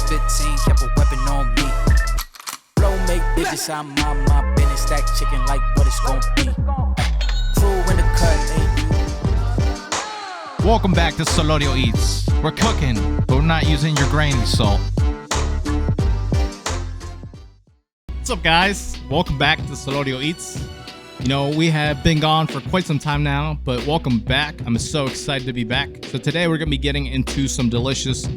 15, kept a weapon on me. Flow make digits, I'm on my business. Stack chicken like what it's gon' be. Crew in the cut, ain't. Welcome back to Solorio Eats. We're cooking, but we're not using your grainy salt. What's up, guys? Welcome back to Solorio Eats. You know, we have been gone for quite some time now, but welcome back. I'm so excited to be back. So today we're gonna be getting into some delicious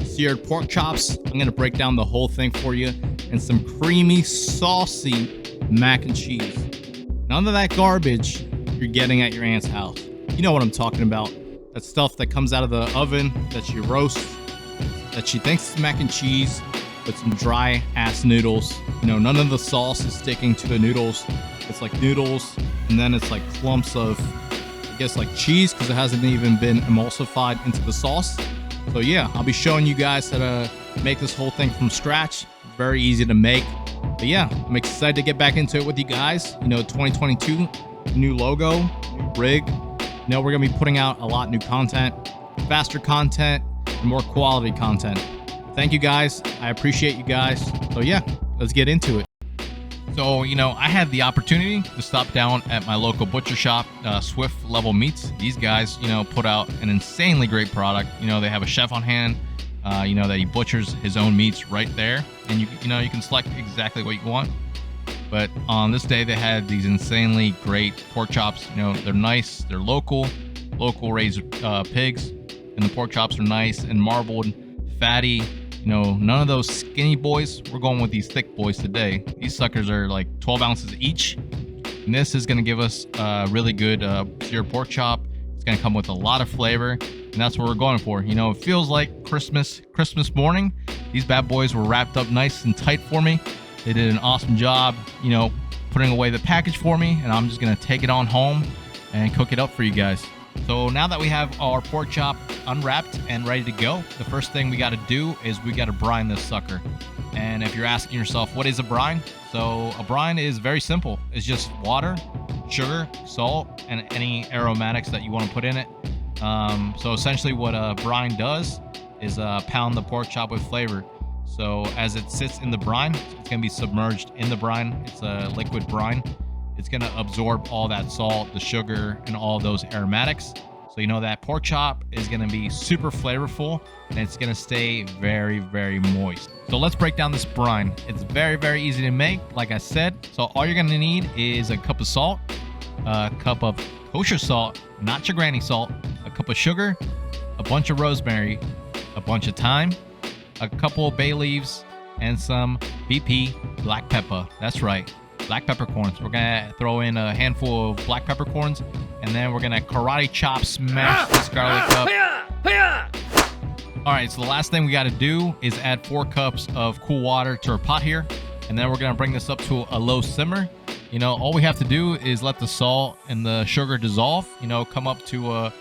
seared pork chops. I'm gonna break down the whole thing for you, and some creamy, saucy mac and cheese. None of that garbage you're getting at your aunt's house. You know what I'm talking about. That stuff that comes out of the oven that she roasts, that she thinks is mac and cheese, with some dry ass noodles. You know, none of the sauce is sticking to the noodles. It's like noodles, and then it's like clumps of, I guess, like cheese, because it hasn't even been emulsified into the sauce. So yeah, I'll be showing you guys how to make this whole thing from scratch. Very easy to make. But yeah, I'm excited to get back into it with you guys. You know, 2022, new logo, new rig. You know, we're gonna be putting out a lot new content, faster content, and more quality content. Thank you guys. I appreciate you guys. So yeah, let's get into it. So, you know, I had the opportunity to stop down at my local butcher shop, Swift Level Meats. These guys, you know, put out an insanely great product. You know, they have a chef on hand, you know, that he butchers his own meats right there. And you know, you can select exactly what you want. But on this day, they had these insanely great pork chops. You know, they're nice, they're local raised pigs. And the pork chops are nice and marbled, fatty. You know, none of those skinny boys. We're going with these thick boys today. These suckers are like 12 ounces each. And this is going to give us a really good seared pork chop. It's going to come with a lot of flavor. And that's what we're going for. You know, it feels like Christmas morning. These bad boys were wrapped up nice and tight for me. They did an awesome job, you know, putting away the package for me. And I'm just going to take it on home and cook it up for you guys. So now that we have our pork chop unwrapped and ready to go, the first thing we got to do is we got to brine this sucker. And if you're asking yourself, what is a brine? So a brine is very simple. It's just water, sugar, salt, and any aromatics that you want to put in it. So essentially what a brine does is pound the pork chop with flavor. So as it sits in the brine, it's going to be submerged in the brine. It's a liquid brine. It's going to absorb all that salt, the sugar, and all those aromatics. So you know that pork chop is going to be super flavorful, and it's going to stay very, very moist. So let's break down this brine. It's very, very easy to make, like I said. So all you're going to need is a cup of salt, a cup of kosher salt, not your granny salt, a cup of sugar, a bunch of rosemary, a bunch of thyme, a couple of bay leaves, and some BP black pepper. That's right. Black peppercorns. We're gonna throw in a handful of black peppercorns, and then we're gonna karate chop smash this garlic up. All right, so the last thing we got to do is add 4 cups of cool water to our pot here, and then we're gonna bring this up to a low simmer. You know, all we have to do is let the salt and the sugar dissolve. You know, come up to a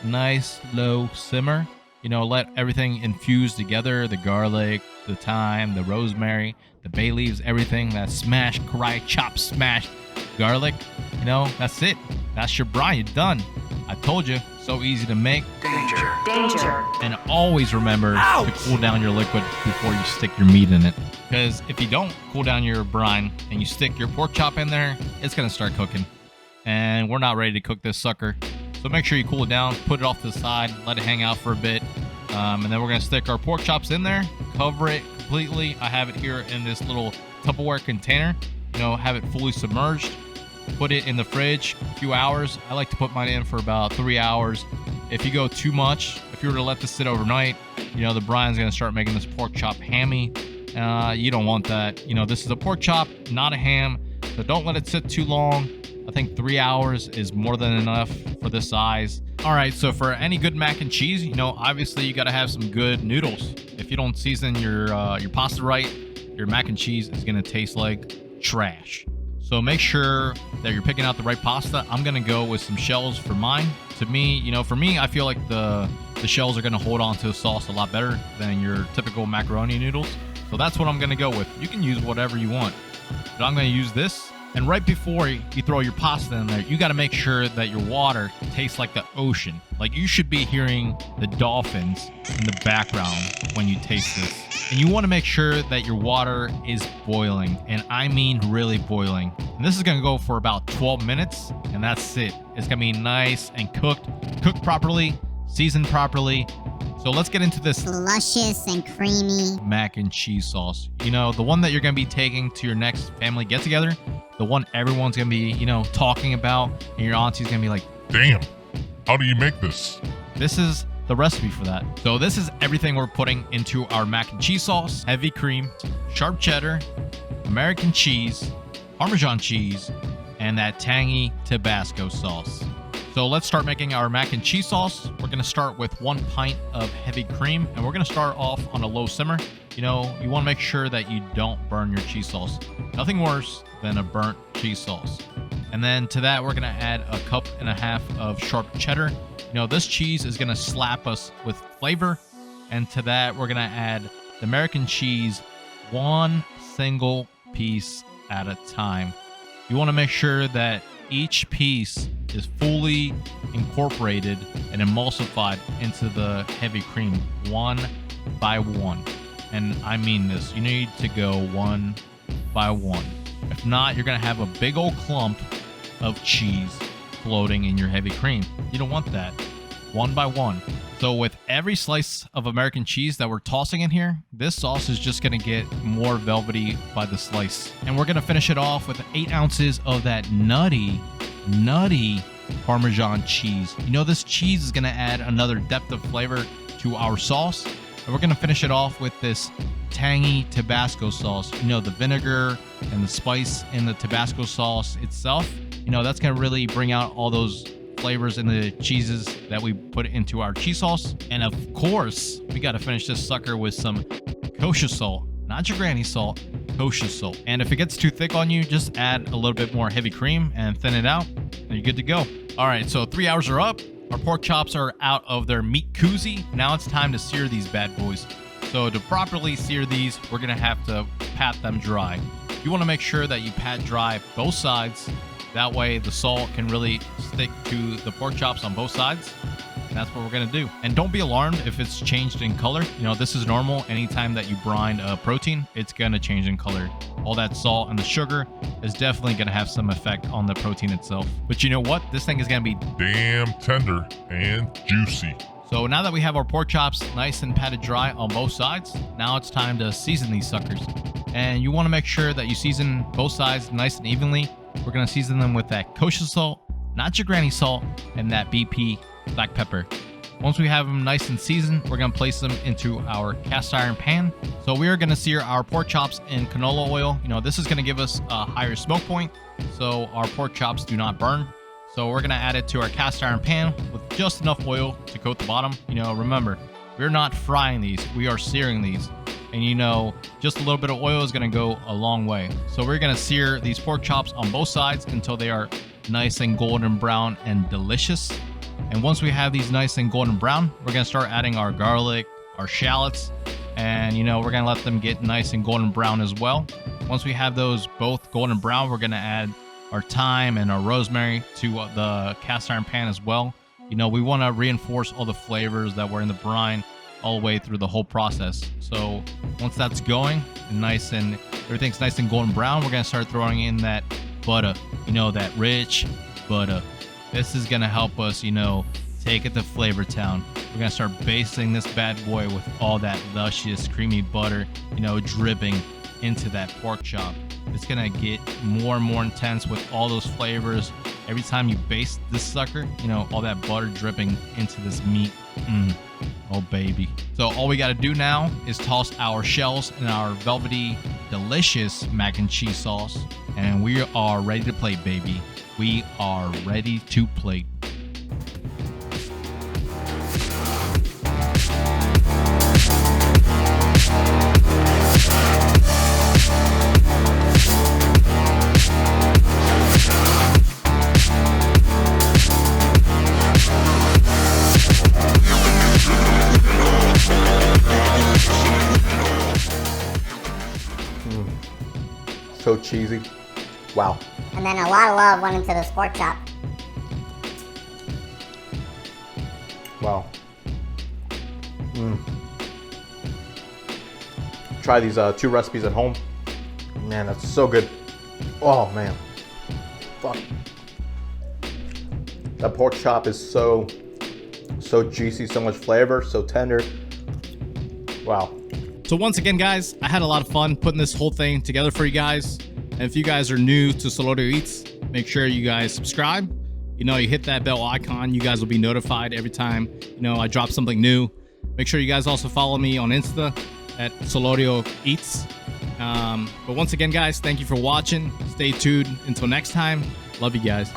nice low simmer. You know, let everything infuse together, the garlic, the thyme, the rosemary, the bay leaves, everything, that smashed, karate chop, smashed garlic. You know, that's it. That's your brine. You're done. I told you, so easy to make. Danger. Danger. And always remember to cool down your liquid before you stick your meat in it. Because if you don't cool down your brine and you stick your pork chop in there, it's going to start cooking. And we're not ready to cook this sucker. So make sure you cool it down, put it off to the side, let it hang out for a bit. And then we're going to stick our pork chops in there, cover it completely. I have it here in this little Tupperware container. You know, have it fully submerged. Put it in the fridge a few hours. I like to put mine in for about 3 hours. If you go too much, if you were to let this sit overnight, you know, the brine's going to start making this pork chop hammy. You don't want that. You know, this is a pork chop, not a ham. So don't let it sit too long. I think 3 hours is more than enough for this size. All right, so for any good mac and cheese, you know, obviously you got to have some good noodles. If you don't season your pasta right, your mac and cheese is going to taste like trash. So make sure that you're picking out the right pasta. I'm going to go with some shells for mine. To me, you know, for me, I feel like the shells are going to hold on to the sauce a lot better than your typical macaroni noodles. So that's what I'm going to go with. You can use whatever you want, but I'm going to use this. And right before you throw your pasta in there, you got to make sure that your water tastes like the ocean. Like, you should be hearing the dolphins in the background when you taste this. And you want to make sure that your water is boiling, and I mean really boiling. And this is going to go for about 12 minutes, and that's it. It's going to be nice and cooked properly, seasoned properly. So let's get into this luscious and creamy mac and cheese sauce. You know, the one that you're going to be taking to your next family get-together, the one everyone's going to be, you know, talking about, and your auntie's going to be like, damn, how do you make this? This is the recipe for that. So this is everything we're putting into our mac and cheese sauce: heavy cream, sharp cheddar, American cheese, Parmesan cheese, and that tangy Tabasco sauce. So let's start making our mac and cheese sauce. We're going to start with 1 pint of heavy cream, and we're going to start off on a low simmer. You know, you want to make sure that you don't burn your cheese sauce. Nothing worse than a burnt cheese sauce. And then to that, we're going to add 1.5 cups of sharp cheddar. You know, this cheese is going to slap us with flavor. And to that, we're going to add the American cheese, 1 single piece at a time. You want to make sure that each piece is fully incorporated and emulsified into the heavy cream, one by one. And I mean this, you need to go one by one. If not, you're going to have a big old clump of cheese floating in your heavy cream. You don't want that. One by one. So with every slice of American cheese that we're tossing in here, this sauce is just going to get more velvety by the slice. And we're going to finish it off with 8 ounces of that nutty Parmesan cheese. You know, this cheese is going to add another depth of flavor to our sauce. And we're going to finish it off with this tangy Tabasco sauce. You know, the vinegar and the spice in the Tabasco sauce itself, you know, that's going to really bring out all those flavors in the cheeses that we put into our cheese sauce. And of course, we got to finish this sucker with some kosher salt. Not your granny salt, kosher salt. And if it gets too thick on you, just add a little bit more heavy cream and thin it out, and you're good to go. All right, so 3 hours are up. Our pork chops are out of their meat koozie. Now it's time to sear these bad boys. So to properly sear these, we're gonna have to pat them dry. You wanna make sure that you pat dry both sides. That way the salt can really stick to the pork chops on both sides. And that's what we're gonna do. And don't be alarmed if it's changed in color. You know, this is normal. Anytime that you brine a protein, it's gonna change in color. All that salt and the sugar is definitely gonna have some effect on the protein itself. But you know what? This thing is gonna be damn tender and juicy. So now that we have our pork chops nice and patted dry on both sides, now it's time to season these suckers. And you wanna make sure that you season both sides nice and evenly. We're gonna season them with that kosher salt, not your granny salt, and that BP black pepper. Once we have them nice and seasoned, we're going to place them into our cast iron pan. So we are going to sear our pork chops in canola oil. You know, this is going to give us a higher smoke point, so our pork chops do not burn. So we're going to add it to our cast iron pan with just enough oil to coat the bottom. You know, remember, we're not frying these, we are searing these. And you know, just a little bit of oil is going to go a long way. So we're going to sear these pork chops on both sides until they are nice and golden brown and delicious. And once we have these nice and golden brown, we're going to start adding our garlic, our shallots, and you know, we're going to let them get nice and golden brown as well. Once we have those both golden brown, we're going to add our thyme and our rosemary to the cast iron pan as well. You know, we want to reinforce all the flavors that were in the brine all the way through the whole process. So once that's going and nice and everything's nice and golden brown, we're going to start throwing in that butter, you know, that rich butter. This is going to help us, you know, take it to Flavor Town. We're going to start basting this bad boy with all that luscious, creamy butter, you know, dripping into that pork chop. It's going to get more and more intense with all those flavors. Every time you baste this sucker, you know, all that butter dripping into this meat. Oh, baby. So all we got to do now is toss our shells in our velvety, delicious mac and cheese sauce. And we are ready to plate, baby. We are ready to plate. So cheesy. Wow. And then a lot of love went into this pork chop. Wow. Try these 2 recipes at home. Man, that's so good. Oh man. Fuck. That pork chop is so juicy, so much flavor, so tender. Wow. So once again, guys, I had a lot of fun putting this whole thing together for you guys. And if you guys are new to Solorio Eats, make sure you guys subscribe. You hit that bell icon. You guys will be notified every time, I drop something new. Make sure you guys also follow me on Insta at Solorio Eats. But once again, guys, thank you for watching. Stay tuned. Until next time, love you guys.